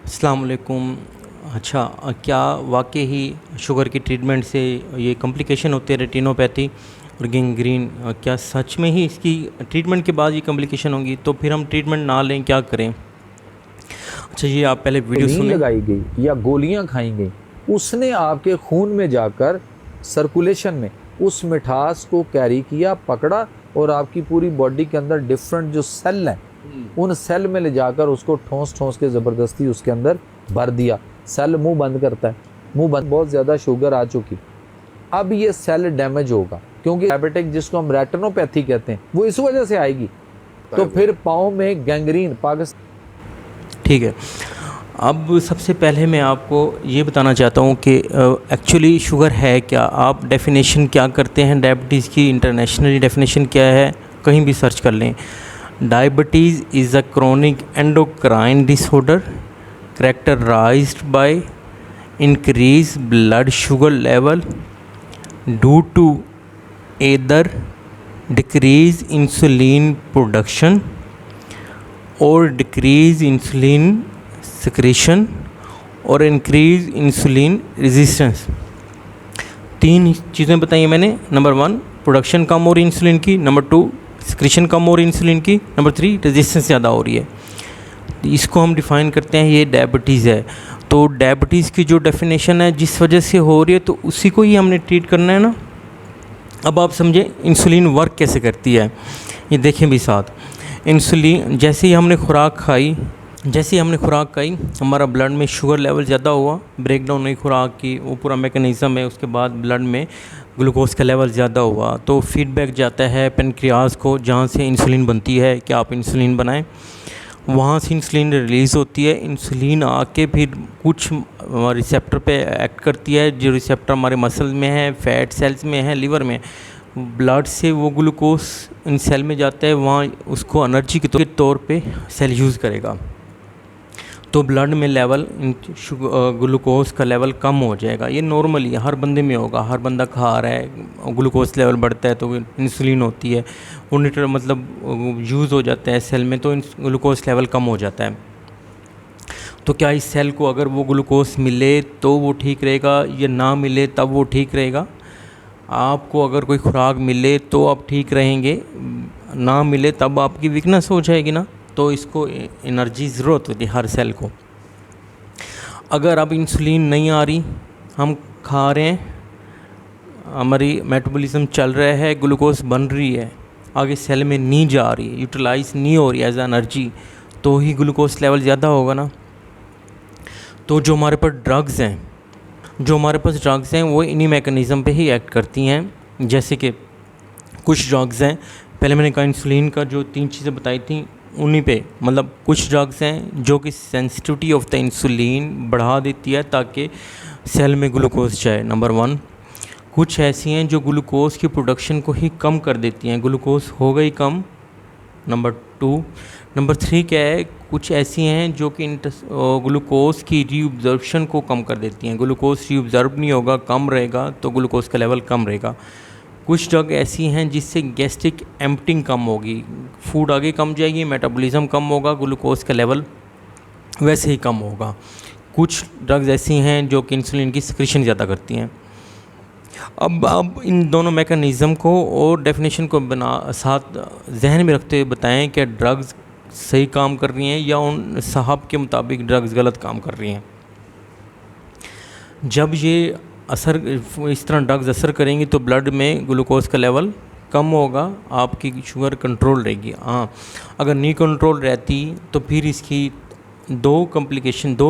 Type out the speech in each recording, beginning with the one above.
अस्सलाम वालेकुम। अच्छा, क्या वाक़ई ही शुगर की ट्रीटमेंट से ये कॉम्प्लिकेशन होते हैं रेटिनोपैथी और गैंग्रीन? क्या सच में ही इसकी ट्रीटमेंट के बाद ये कॉम्प्लिकेशन होंगी? तो फिर हम ट्रीटमेंट ना लें, क्या करें? अच्छा, ये आप पहले वीडियो नील सुने। लगाई गई या गोलियां खाई गई, उसने आपके खून में जाकर सर्कुलेशन में उस मिठास को कैरी किया, पकड़ा और आपकी पूरी बॉडी के अंदर डिफरेंट जो सेल हैं उन सेल में ले जाकर उसको ठोंस ठोंस के ज़बरदस्ती उसके अंदर भर दिया। सेल मुंह बंद करता है, मुंह बंद, बहुत ज़्यादा शुगर आ चुकी, अब ये सेल डैमेज होगा क्योंकि डायबिटिक जिसको हम रेटिनोपैथी कहते हैं वो इस वजह से आएगी। तो फिर पाँव में गैंग्रीन पाकिस्तान। ठीक है। अब सबसे पहले मैं आपको ये बताना चाहता हूँ कि एक्चुअली शुगर है क्या। आप डेफिनेशन क्या करते हैं डायबिटीज़ की, इंटरनेशनली डेफिनेशन क्या है, कहीं भी सर्च कर लें। Diabetes is a chronic endocrine disorder characterized by increased blood sugar level due to either decreased insulin production or decreased insulin secretion और increased insulin resistance। तीन चीज़ें बताई हैं मैंने। नंबर 1, प्रोडक्शन कम हो रही है इंसुलिन की। नंबर 2, सिक्रीशन कम हो रही है इंसुलिन की। नंबर 3, रेजिस्टेंस ज़्यादा हो रही है। इसको हम डिफ़ाइन करते हैं, ये डायबिटीज़ है। तो डायबिटीज़ की जो डेफिनेशन है, जिस वजह से हो रही है तो उसी को ही हमने ट्रीट करना है ना। अब आप समझें इंसुलिन वर्क कैसे करती है, ये देखें भी साथ। इंसुलिन जैसे ही हमने खुराक खाई, हमारा ब्लड में शुगर लेवल ज़्यादा हुआ, ब्रेकडाउन हुई खुराक की, वो पूरा मैकेनिज़्म है। उसके बाद ब्लड में ग्लूकोज का लेवल ज़्यादा हुआ तो फीडबैक जाता है पेनक्रियाज को, जहाँ से इंसुलिन बनती है कि आप इंसुलिन बनाएं। वहाँ से इंसुलिन रिलीज़ होती है। इंसुलिन आके फिर कुछ रिसेप्टर पे एक्ट करती है, जो रिसेप्टर हमारे मसल में है, फैट सेल्स में है, लिवर में। ब्लड से वो ग्लूकोज इन सेल में जाता है, वहाँ उसको एनर्जी के तौर पे सेल यूज़ करेगा। तो ब्लड में लेवल ग्लूकोज का लेवल कम हो जाएगा। ये नॉर्मली हर बंदे में होगा, हर बंदा खा रहा है, ग्लूकोज लेवल बढ़ता है तो इंसुलिन होती है, वो मतलब यूज़ हो जाता है सेल में, तो ग्लूकोज लेवल कम हो जाता है। तो क्या इस सेल को अगर वो ग्लूकोज मिले तो वो ठीक रहेगा, या ना मिले तब वो ठीक रहेगा? आपको अगर कोई खुराक मिले तो आप ठीक रहेंगे, ना मिले तब आपकी वीकनेस हो जाएगी ना। तो इसको एनर्जी ज़रूरत होती है हर सेल को। अगर अब इंसुलिन नहीं आ रही, हम खा रहे हैं, हमारी मेटाबॉलिज्म चल रहा है, ग्लूकोज बन रही है, आगे सेल में नहीं जा रही, यूटिलाइज नहीं हो रही एज एनर्जी, तो ही ग्लूकोज लेवल ज़्यादा होगा ना। तो जो हमारे पास ड्रग्स हैं वो इन्हीं मैकेनिज़्म पे ही एक्ट करती हैं। जैसे कि कुछ ड्रग्स हैं, पहले मैंने कहा इंसुलिन का जो 3 चीज़ें बताई थी उन्हीं पे, मतलब कुछ ड्रग्स हैं जो कि सेंसिटिविटी ऑफ द इंसुलिन बढ़ा देती है ताकि सेल में ग्लूकोज जाए, नंबर 1। कुछ ऐसी हैं जो ग्लूकोज की प्रोडक्शन को ही कम कर देती हैं, ग्लूकोज हो गई कम, नंबर 2। नंबर 3 क्या है, कुछ ऐसी हैं जो कि ग्लूकोज की रीअब्जॉर्प्शन को कम कर देती हैं। ग्लूकोज रीअब्जॉर्ब नहीं होगा, कम रहेगा, तो ग्लूकोज का लेवल कम रहेगा। कुछ ड्रग ऐसी हैं जिससे गैस्ट्रिक एम्प्टिंग कम होगी, फूड आगे कम जाएगी, मेटाबॉलिज्म कम होगा, ग्लूकोज का लेवल वैसे ही कम होगा। कुछ ड्रग्स ऐसी हैं जो कि इंसुलिन की सिक्रीशन ज़्यादा करती हैं। अब इन दोनों मैकेनिज़्म को और डेफिनेशन को साथ जहन में रखते हुए बताएं कि ड्रग्स सही काम कर रही हैं या उन साहब के मुताबिक ड्रग्स गलत काम कर रही हैं। जब ये असर इस तरह ड्रग्स असर करेंगी तो ब्लड में ग्लूकोज का लेवल कम होगा, आपकी शुगर कंट्रोल रहेगी। हाँ, अगर नहीं कंट्रोल रहती तो फिर इसकी दो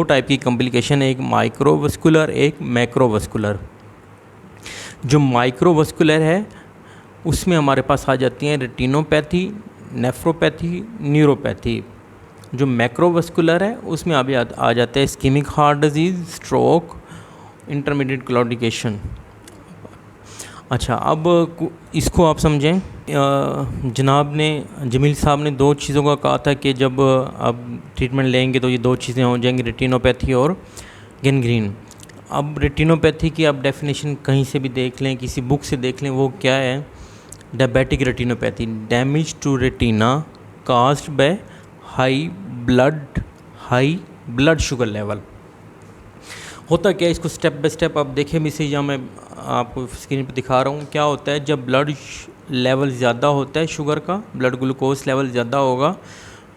टाइप की कॉम्प्लिकेशन है, एक माइक्रोवस्कुलर, एक मैक्रोवस्कुलर। जो माइक्रोवस्कुलर है उसमें हमारे पास आ जाती हैं रेटिनोपैथी, नेफ्रोपैथी, न्यूरोपैथी। जो मैक्रोवस्कुलर है उसमें अभी आ जाता है ischemic heart disease, stroke, intermediate claudication. अच्छा, अब इसको आप समझें। जनाब ने, जमील साहब ने 2 चीज़ों का कहा था कि जब आप ट्रीटमेंट लेंगे तो ये 2 चीज़ें हो जाएंगी, रेटिनोपैथी और गैंग्रीन। अब रेटिनोपैथी की आप डेफिनेशन कहीं से भी देख लें, किसी बुक से देख लें, वो क्या है? Diabetic retinopathy, damage to retina caused by high blood sugar level. होता क्या है, इसको स्टेप बाय स्टेप आप देखें भी सही, जहाँ मैं आपको स्क्रीन पर दिखा रहा हूँ। क्या होता है, जब ब्लड लेवल ज़्यादा होता है शुगर का, ब्लड ग्लूकोज लेवल ज़्यादा होगा,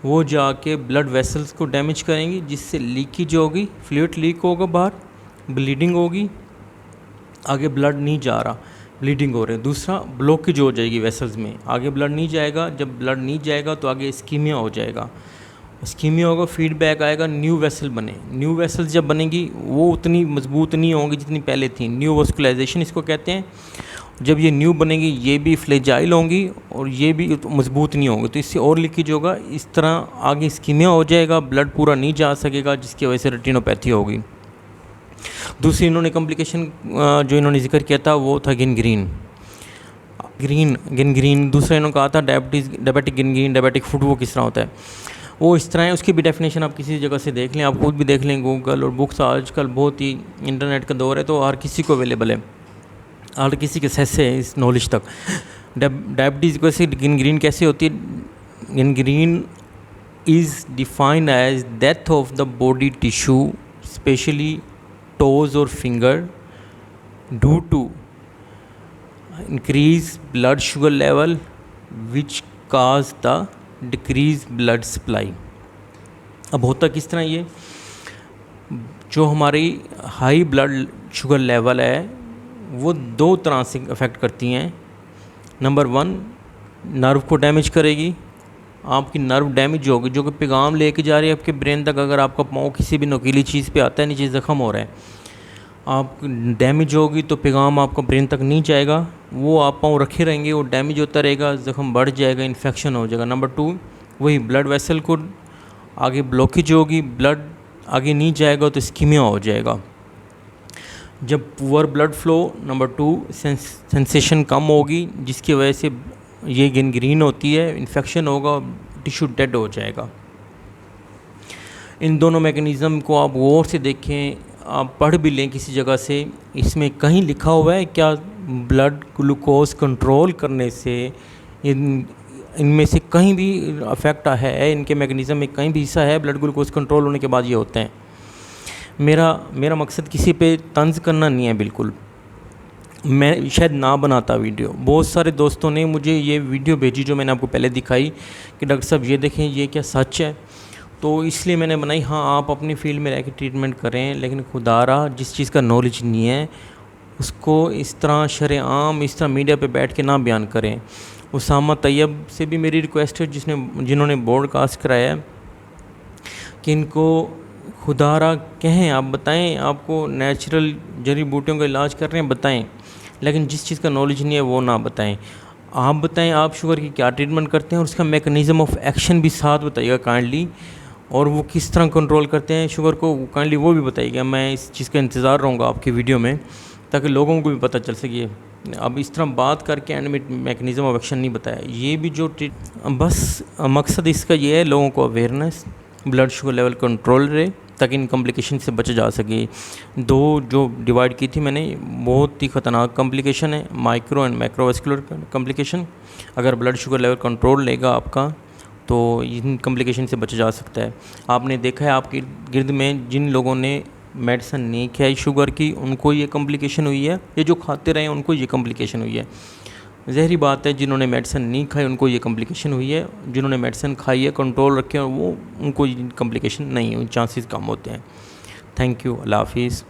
वो जाके ब्लड वेसल्स को डैमेज करेंगी, जिससे लीकेज होगी, फ्लूइड लीक होगा बाहर, ब्लीडिंग होगी, आगे ब्लड नहीं जा रहा, ब्लीडिंग हो रही है। दूसरा, ब्लॉकेज हो जाएगी वेसल्स में, आगे ब्लड नहीं जाएगा। जब ब्लड नहीं जाएगा तो आगे इस्कीमिया हो जाएगा, इस्कीमिया होगा, फीडबैक आएगा, न्यू वेसल बने। न्यू वेसल्स जब बनेगी वो उतनी मजबूत नहीं होंगी जितनी पहले थी, न्यू वस्कुलाइजेशन इसको कहते हैं। जब ये न्यू बनेगी ये भी फ्लेजाइल होंगी और ये भी मजबूत नहीं होंगी, तो इससे और लीकेज होगा, इस तरह आगे इस्कीमिया हो जाएगा, ब्लड पूरा नहीं जा सकेगा, जिसकी वजह से रेटिनोपैथी होगी। दूसरी इन्होंने कॉम्प्लिकेशन जो इन्होंने जिक्र किया था वो था गिनग्रीन। दूसरा इन्होंने कहा था डायबिटिक गिनग्रीन, डायबिटिक फुट, वो किस तरह होता है, वो इस तरह है। उसकी भी डेफिनेशन आप किसी जगह से देख लें, आप खुद भी देख लें, गूगल और बुक्स, आजकल बहुत ही इंटरनेट का दौर है तो हर किसी को अवेलेबल है, हर किसी के सेस है इस नॉलेज तक। डायबिटीज़ वैसे गिनग्रीन कैसे होती है? Gangrene is defined as death of the body tissue specially toes or finger due to increase blood sugar level which cause the decrease blood supply। अब होता किस तरह, ये जो हमारी हाई ब्लड शुगर लेवल है वो दो तरह से अफेक्ट करती हैं। नंबर 1, नर्व को डैमेज करेगी, आपकी नर्व डैमेज होगी जो कि पैगाम लेके जा रही है आपके ब्रेन तक। अगर आपका पाँव किसी भी नुकीली चीज़ पे आता है, नीचे ज़ख़म हो रहा है, आप डैमेज होगी तो पैगाम आपका ब्रेन तक नहीं जाएगा, वो आप पाँव रखे रहेंगे, वो डैमेज होता रहेगा, ज़ख़म बढ़ जाएगा, इन्फेक्शन हो जाएगा। नंबर 2, वही ब्लड वेसल को आगे ब्लॉकेज होगी, ब्लड आगे नहीं जाएगा तो इस्कीमिया हो जाएगा। जब poor blood flow, number 2, sensation कम होगी, जिसकी वजह से ये गिनग्रीन होती है, इन्फेक्शन होगा, टिश्यू डेड हो जाएगा। इन दोनों मैकेनिज़्म को आप गौर से देखें, आप पढ़ भी लें किसी जगह से, इसमें कहीं लिखा हुआ है क्या ब्लड ग्लूकोज कंट्रोल करने से इनमें से कहीं भी अफेक्ट है, इनके मैकेनिज़्म में कहीं भी हिस्सा है ब्लड ग्लूकोज कंट्रोल होने के बाद ये होते हैं? मेरा मकसद किसी पे तंज करना नहीं है, बिल्कुल। मैं शायद ना बनाता वीडियो, बहुत सारे दोस्तों ने मुझे ये वीडियो भेजी जो मैंने आपको पहले दिखाई कि डॉक्टर साहब ये देखें, ये क्या सच है, तो इसलिए मैंने बनाई। हाँ, आप अपनी फील्ड में रह के ट्रीटमेंट करें, लेकिन खुदारा जिस चीज़ का नॉलेज नहीं है उसको इस तरह शरेआम इस तरह मीडिया पे बैठ के ना बयान करें। उसामा तैयब से भी मेरी रिक्वेस्ट है जिन्होंने ब्रॉडकास्ट कराया है कि इनको खुदारा कहें, आप बताएं, आपको नेचुरल जड़ी बूटियों का इलाज कर रहे हैं बताएं, लेकिन जिस चीज़ का नॉलेज नहीं है वो ना बताएं। आप बताएं आप शुगर की क्या ट्रीटमेंट करते हैं और उसका मैकेनिज़्म ऑफ एक्शन भी साथ बताइएगा काइंडली, और वो किस तरह कंट्रोल करते हैं शुगर को काइंडली वो भी बताइएगा। मैं इस चीज़ का इंतज़ार रहूँगा आपकी वीडियो में, ताकि लोगों को भी पता चल सके। अब इस तरह बात करके एंड में मैकेनिज़्म ऑफ एक्शन नहीं बताया, ये भी जो बस मकसद इसका ये है लोगों को awareness, blood sugar level control रहे ताकि इन कॉम्प्लिकेशन से बचा जा सके। दो जो डिवाइड की थी मैंने, बहुत ही ख़तरनाक कॉम्प्लिकेशन है, माइक्रो एंड मैक्रोवेस्कुलर कॉम्प्लिकेशन। अगर ब्लड शुगर लेवल कंट्रोल लेगा आपका तो इन कॉम्प्लिकेशन से बचा जा सकता है। आपने देखा है आपके गिर्द में जिन लोगों ने मेडिसिन नहीं खाई शुगर की उनको ये कॉम्प्लिकेशन हुई है, ये जो खाते रहे उनको ये कॉम्प्लिकेशन हुई है। ज़हरी बात है, जिन्होंने मेडिसिन नहीं खाई उनको ये कॉम्प्लिकेशन हुई है, जिन्होंने मेडिसिन खाई है कंट्रोल रखे वो उनको कॉम्प्लिकेशन नहीं हुई, चांसेस कम होते हैं। थैंक यू, अल्लाह हाफिज़।